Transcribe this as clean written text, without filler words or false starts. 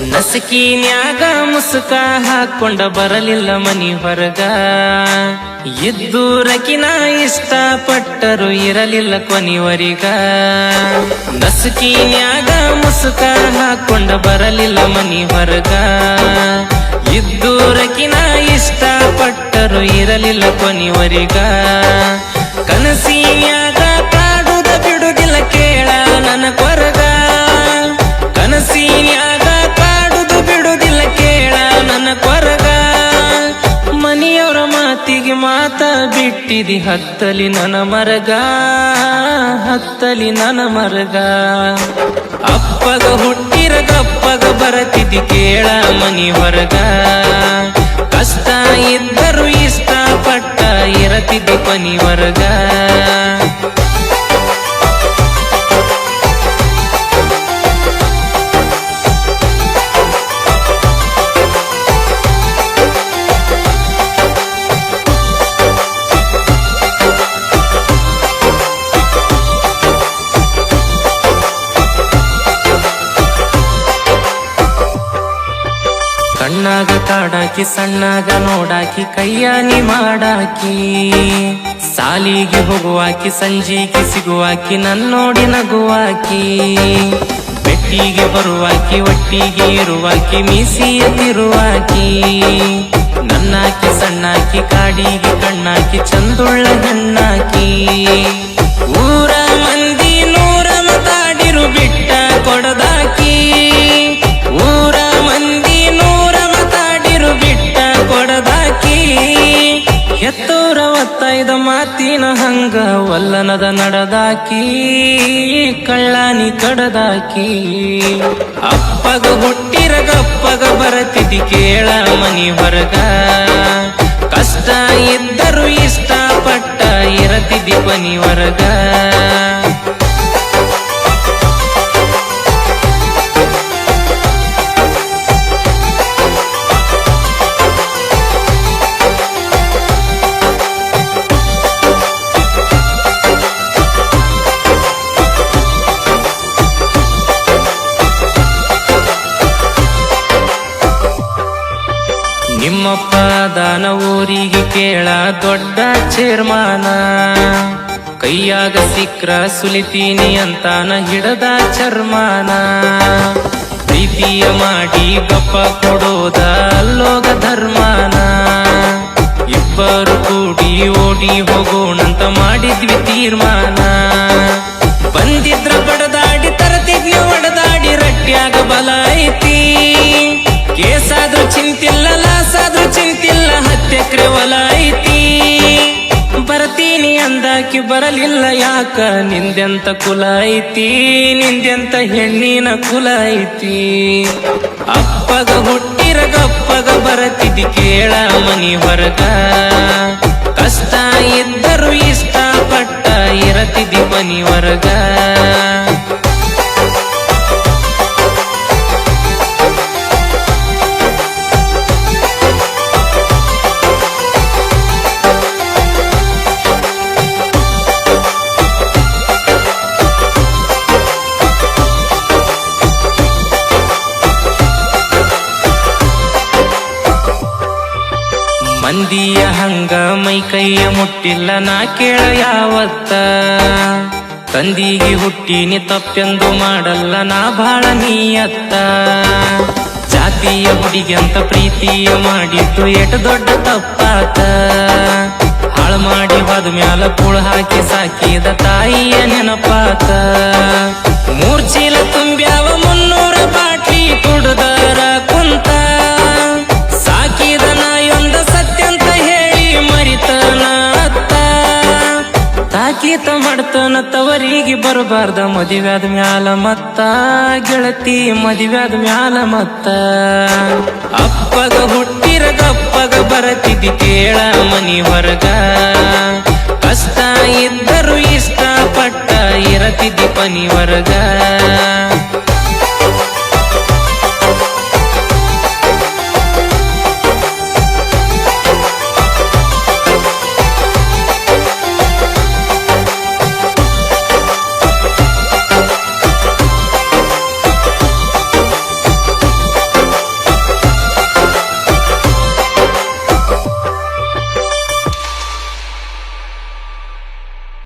ನಸಕಿನ್ಯಾಗ ಮುಸುಕ ಹಾಕೊಂಡ ಬರಲಿಲ್ಲ ಮನಿ ಹೊರಗ. ಇದ್ದೂರಕಿನ ಇಷ್ಟಪಟ್ಟರು ಇರಲಿಲ್ಲ ಕೊನಿವರಿಗ. ನಸಕಿನ್ಯಾಗ ಮುಸುಕ ಹಾಕೊಂಡ ಬರಲಿಲ್ಲ ಮನಿ ಹೊರಗ. ಇದ್ದೂರಕಿನ ಇಷ್ಟಪಟ್ಟರು ಇರಲಿಲ್ಲ ಕೊನಿವರಿಗ. ಕನಸಿನ್ಯಾಗ ಕಾಡುದ ಬಿಡುದಿಲ್ಲ ಕೇಳ ನನ್ನ ಕೊರಗ. ಕನಸಿನ್ಯಾಗ ಕಾಡುದು ಬಿಡುದಿಲ್ಲ ಕೇಳ ನನ್ನ ಕೊರಗ. ಮನಿಯವರ ಮಾತಿಗೆ ಮಾತ ಬಿಟ್ಟಿದಿ ಹತ್ತಲಿ ನನ್ನ ಮರಗ. ಹತ್ತಲಿ ನನ್ನ ಮರಗ. ಅಪ್ಪಗ ಹುಟ್ಟಿರ ಗಪ್ಪಗ ಬರತಿದ್ದಿ ಕೇಳ ಮನಿ ಹೊರಗ. ಕಷ್ಟ ಇದ್ದರು ಇಷ್ಟಪಟ್ಟ ಇರತಿದ್ದಿ ಕೊನಿ ಹೊರಗ. ಕಣ್ಣಾಗ ಕಾಡಾಕಿ ಸಣ್ಣಾಗ ನೋಡಾಕಿ ಕೈಯಾನಿ ಮಾಡಾಕಿ. ಸಾಲಿಗೆ ಹೋಗುವಾಕಿ ಸಂಜಿಗೆ ಸಿಗುವಾಕಿ ನನ್ನೋಡಿ ನಗುವಾಕಿ. ಬೆಟ್ಟಿಗೆ ಬರುವಾಕಿ ಒಟ್ಟಿಗೆ ಇರುವಾಕಿ ಮೀಸಿಯ ತಿರುವಾಕಿ. ನನ್ನಾಕಿ ಸಣ್ಣಾಕಿ ಕಾಡಿಗೆ ಕಣ್ಣಾಕಿ ಚಂದುಳ್ಳ ಹೆಣ್ಣಾಕಿ. ಊರ ಮಂದಿ ನೂರ ಮಾತಾಡಿರು ಬಿಟ್ಟ ಕೊಡದಾಕಿ. ಊರ ಮಂದಿ ನೂರ ಮಾತಾಡಿರು ಬಿಟ್ಟ ಕೊಡದಾಕಿ. ಎತ್ತೂರ ಒತ್ತೈದ ಮಾತಿನ ಹಂಗ ಒಲ್ಲನದ ನಡೆದಾಕಿ. ಕಳ್ಳಾನಿ ಕಡದಾಕಿ. ಅಪ್ಪಗ ಹುಟ್ಟಿರ ಗಪ್ಪಗ ಬರತಿದ್ದಿ ಕೇಳ ಮನಿ ಹೊರಗ. ಕಷ್ಟ ಇದ್ದರು ಇಷ್ಟಪಟ್ಟ ಇರತಿದ್ದಿ ಕೊನಿ ಹೊರಗ. ನಿಮ್ಮಪ್ಪ ದಾನ ಊರಿಗೆ ಕೇಳ ದೊಡ್ಡ ಚೇರ್ಮಾನ. ಕೈಯಾಗ ಸಿಕ್ರ ಸುಲಿತೀನಿ ಅಂತಾನ ಹಿಡದ ಚರ್ಮಾನ. ಪ್ರೀತಿಯ ಮಾಡಿ ಗಪ್ಪ ಕೊಡೋದ ಅಲ್ಲೋಗ ಧರ್ಮಾನ. ಇಬ್ಬರು ಕೂಡಿ ಓಡಿ ಹೋಗೋಣಂತ ಮಾಡಿದ್ವಿ ತೀರ್ಮಾನ. ಬಂದಿದ್ರ ಬಡದಾಡಿ ತರತಿದ್ವಿ ಒಡದಾಡಿ ರಟ್ಟ್ಯಾಗ ಬಲ ಐತಿ. ಕೇಸಾದ್ರೂ ಚಿಂತಿಲ್ಲ ಲಾಸಾದ್ರೂ ಚಿಂತಿಲ್ಲ 10 ಎಕರೆ ಹೊಲ ಐತಿ. ಬರ್ತೀನಿ ಅಂದಾಕಿ ಬರಲಿಲ್ಲ ಯಾಕ ನಿಂದೆಂತ ಕುಲ ಐತಿ. ನಿಂದೆಂತ ಹೆಣ್ಣಿನ ಕುಲ ಐತಿ. ಅಪ್ಪಗ ಹುಟ್ಟಿರ ಗಪ್ಪಗ ಬರತಿದ್ದಿ ಕೇಳ ಮನಿ ಹೊರಗ. ಕಷ್ಟ ಇದ್ದರು ಇಷ್ಟಪಟ್ಟ ಇರತಿದ್ದಿ ಮನಿ ಹೊರಗ. ಮಂದಿಯ ಹಂಗ ಮೈ ಕೈಯ ಮುಟ್ಟಿಲ್ಲ ನಾ ಕೇಳ ಯಾವತ್ತ. ತಂದಿಗೆ ಹುಟ್ಟಿನಿ ತಪ್ಪೆಂದು ಮಾಡಲ್ಲ ನಾ ಬಾಳ ನೀಯತ್ತ. ಜಾತಿಯ ಹುಡುಗಿ ಅಂತ ಪ್ರೀತಿಯ ಮಾಡಿದ್ದು ಎಟ್ ದೊಡ್ಡ ತಪ್ಪಾತ. ಹಾಳು ಮಾಡಿ ಹೋದ ಮ್ಯಾಲ ಕೂಳು ಹಾಕಿ ಸಾಕಿದ ತಾಯಿಯ ನೆನಪಾತ. 3 ಚೀಲ ತುಂಬ್ಯಾವ 300 ಬಾಟ್ಲಿ ಕುಡ್ದರ ಕುಂತ. ಸಾಕಿದ ನಾಯೊಂದ ಸತ್ಯಂತ ಹೇಳಿ ಮರಿತನ ಅತ್ತ. ತಾಕೀತ ಮಾಡ್ತನ ತವರಿಗೆ ಬರಬಾರ್ದ ಮದುವ್ಯಾದ ಮ್ಯಾಲ ಮತ್ತ. ಗೆಳತಿ ಮದುವ್ಯಾದ ಮ್ಯಾಲ ಮತ್ತ. ಅಪ್ಪಗ ಹುಟ್ಟಿರ ಗಪ್ಪಗ ಬರತಿದ್ದಿ ಕೇಳ ಮನಿ ಹೊರಗ. ಕಷ್ಟ ಇದ್ದರು ಇಷ್ಟಪಟ್ಟ ಇರತಿದ್ದಿ ಮನಿ ಹೊರಗ.